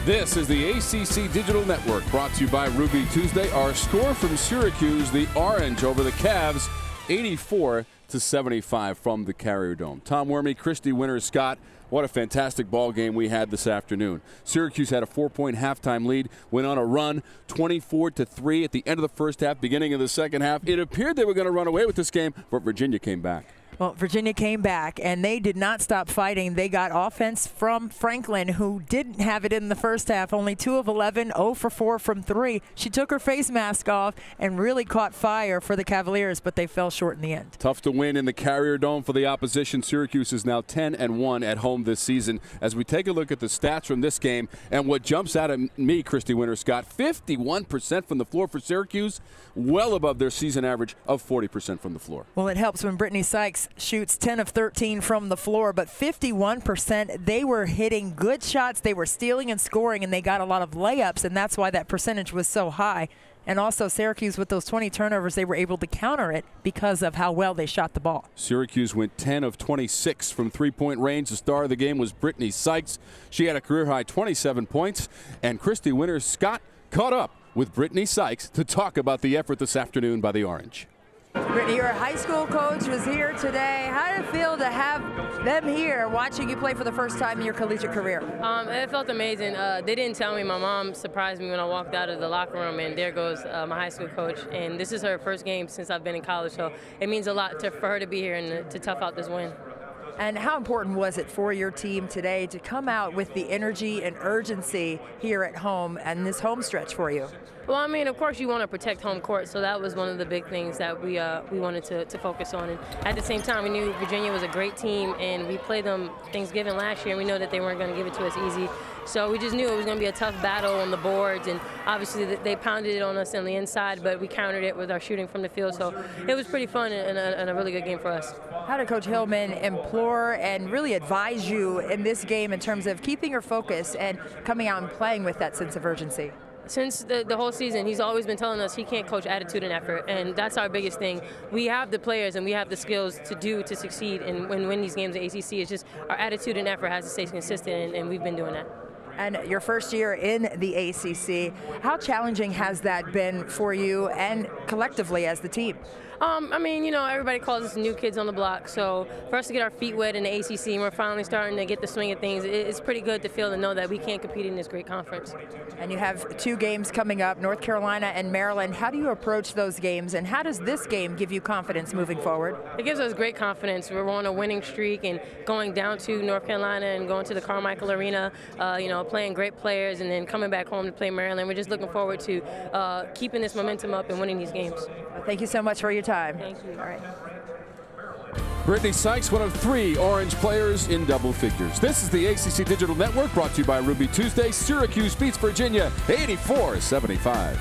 This is the ACC Digital Network, brought to you by Ruby Tuesday. Our score from Syracuse, the Orange over the Cavs, 84-75 from the Carrier Dome. Tom Wormy, Christy Winters-Scott. What a fantastic ball game we had this afternoon. Syracuse had a 4-point halftime lead, went on a run, 24-3 at the end of the first half, beginning of the second half. It appeared they were going to run away with this game, but Virginia came back. Well, Virginia came back, and they did not stop fighting. They got offense from Franklin, who didn't have it in the first half. Only 2 of 11, 0 for 4 from 3. She took her face mask off and really caught fire for the Cavaliers, but they fell short in the end. Tough to win in the Carrier Dome for the opposition. Syracuse is now 10-1 at home this season. As we take a look at the stats from this game, and what jumps out at me, Christy Winters-Scott, 51% from the floor for Syracuse, well above their season average of 40% from the floor. Well, it helps when Brittney Sykes shoots 10 of 13 from the floor, but 51%, they were hitting good shots, they were stealing and scoring, and they got a lot of layups, and that's why that percentage was so high. And also Syracuse, with those 20 turnovers, they were able to counter it because of how well they shot the ball. Syracuse went 10 of 26 from three-point range. The star of the game was Brittney Sykes. She had a career-high 27 points, and Christy Winters-Scott caught up with Brittney Sykes to talk about the effort this afternoon by the Orange. Brittney, your high school coach was here today. How did it feel to have them here watching you play for the first time in your collegiate career? It felt amazing. They didn't tell me. My mom surprised me when I walked out of the locker room, and there goes my high school coach. And this is her first game since I've been in college, so it means a lot for her to be here and to tough out this win. And how important was it for your team today to come out with the energy and urgency here at home and this home stretch for you? Well, I mean, of course you want to protect home court, so that was one of the big things that we wanted to focus on. And at the same time, we knew Virginia was a great team, and we played them Thanksgiving last year, and we know that they weren't going to give it to us easy. So we just knew it was going to be a tough battle on the boards, and obviously they pounded it on us on the inside, but we countered it with our shooting from the field. So it was pretty fun and a really good game for us. How did Coach Hillman implore and really advise you in this game in terms of keeping your focus and coming out and playing with that sense of urgency? Since the whole season, he's always been telling us he can't coach attitude and effort, and that's our biggest thing. We have the players and we have the skills to succeed and win these games at ACC. It's just our attitude and effort has to stay consistent, and we've been doing that. And your first year in the ACC, how challenging has that been for you and collectively as the team? I mean, you know, everybody calls us new kids on the block, so for us to get our feet wet in the ACC and we're finally starting to get the swing of things, it's pretty good to feel and know that we can compete in this great conference. And you have 2 games coming up, North Carolina and Maryland. How do you approach those games, and how does this game give you confidence moving forward? It gives us great confidence. We're on a winning streak, and going down to North Carolina and going to the Carmichael Arena, you know, playing great players, and then coming back home to play Maryland. We're just looking forward to keeping this momentum up and winning these games. Well, thank you so much for your time. Thank you. All right. Brittney Sykes, one of 3 Orange players in double figures. This is the ACC Digital Network, brought to you by Ruby Tuesday. Syracuse beats Virginia 84-75.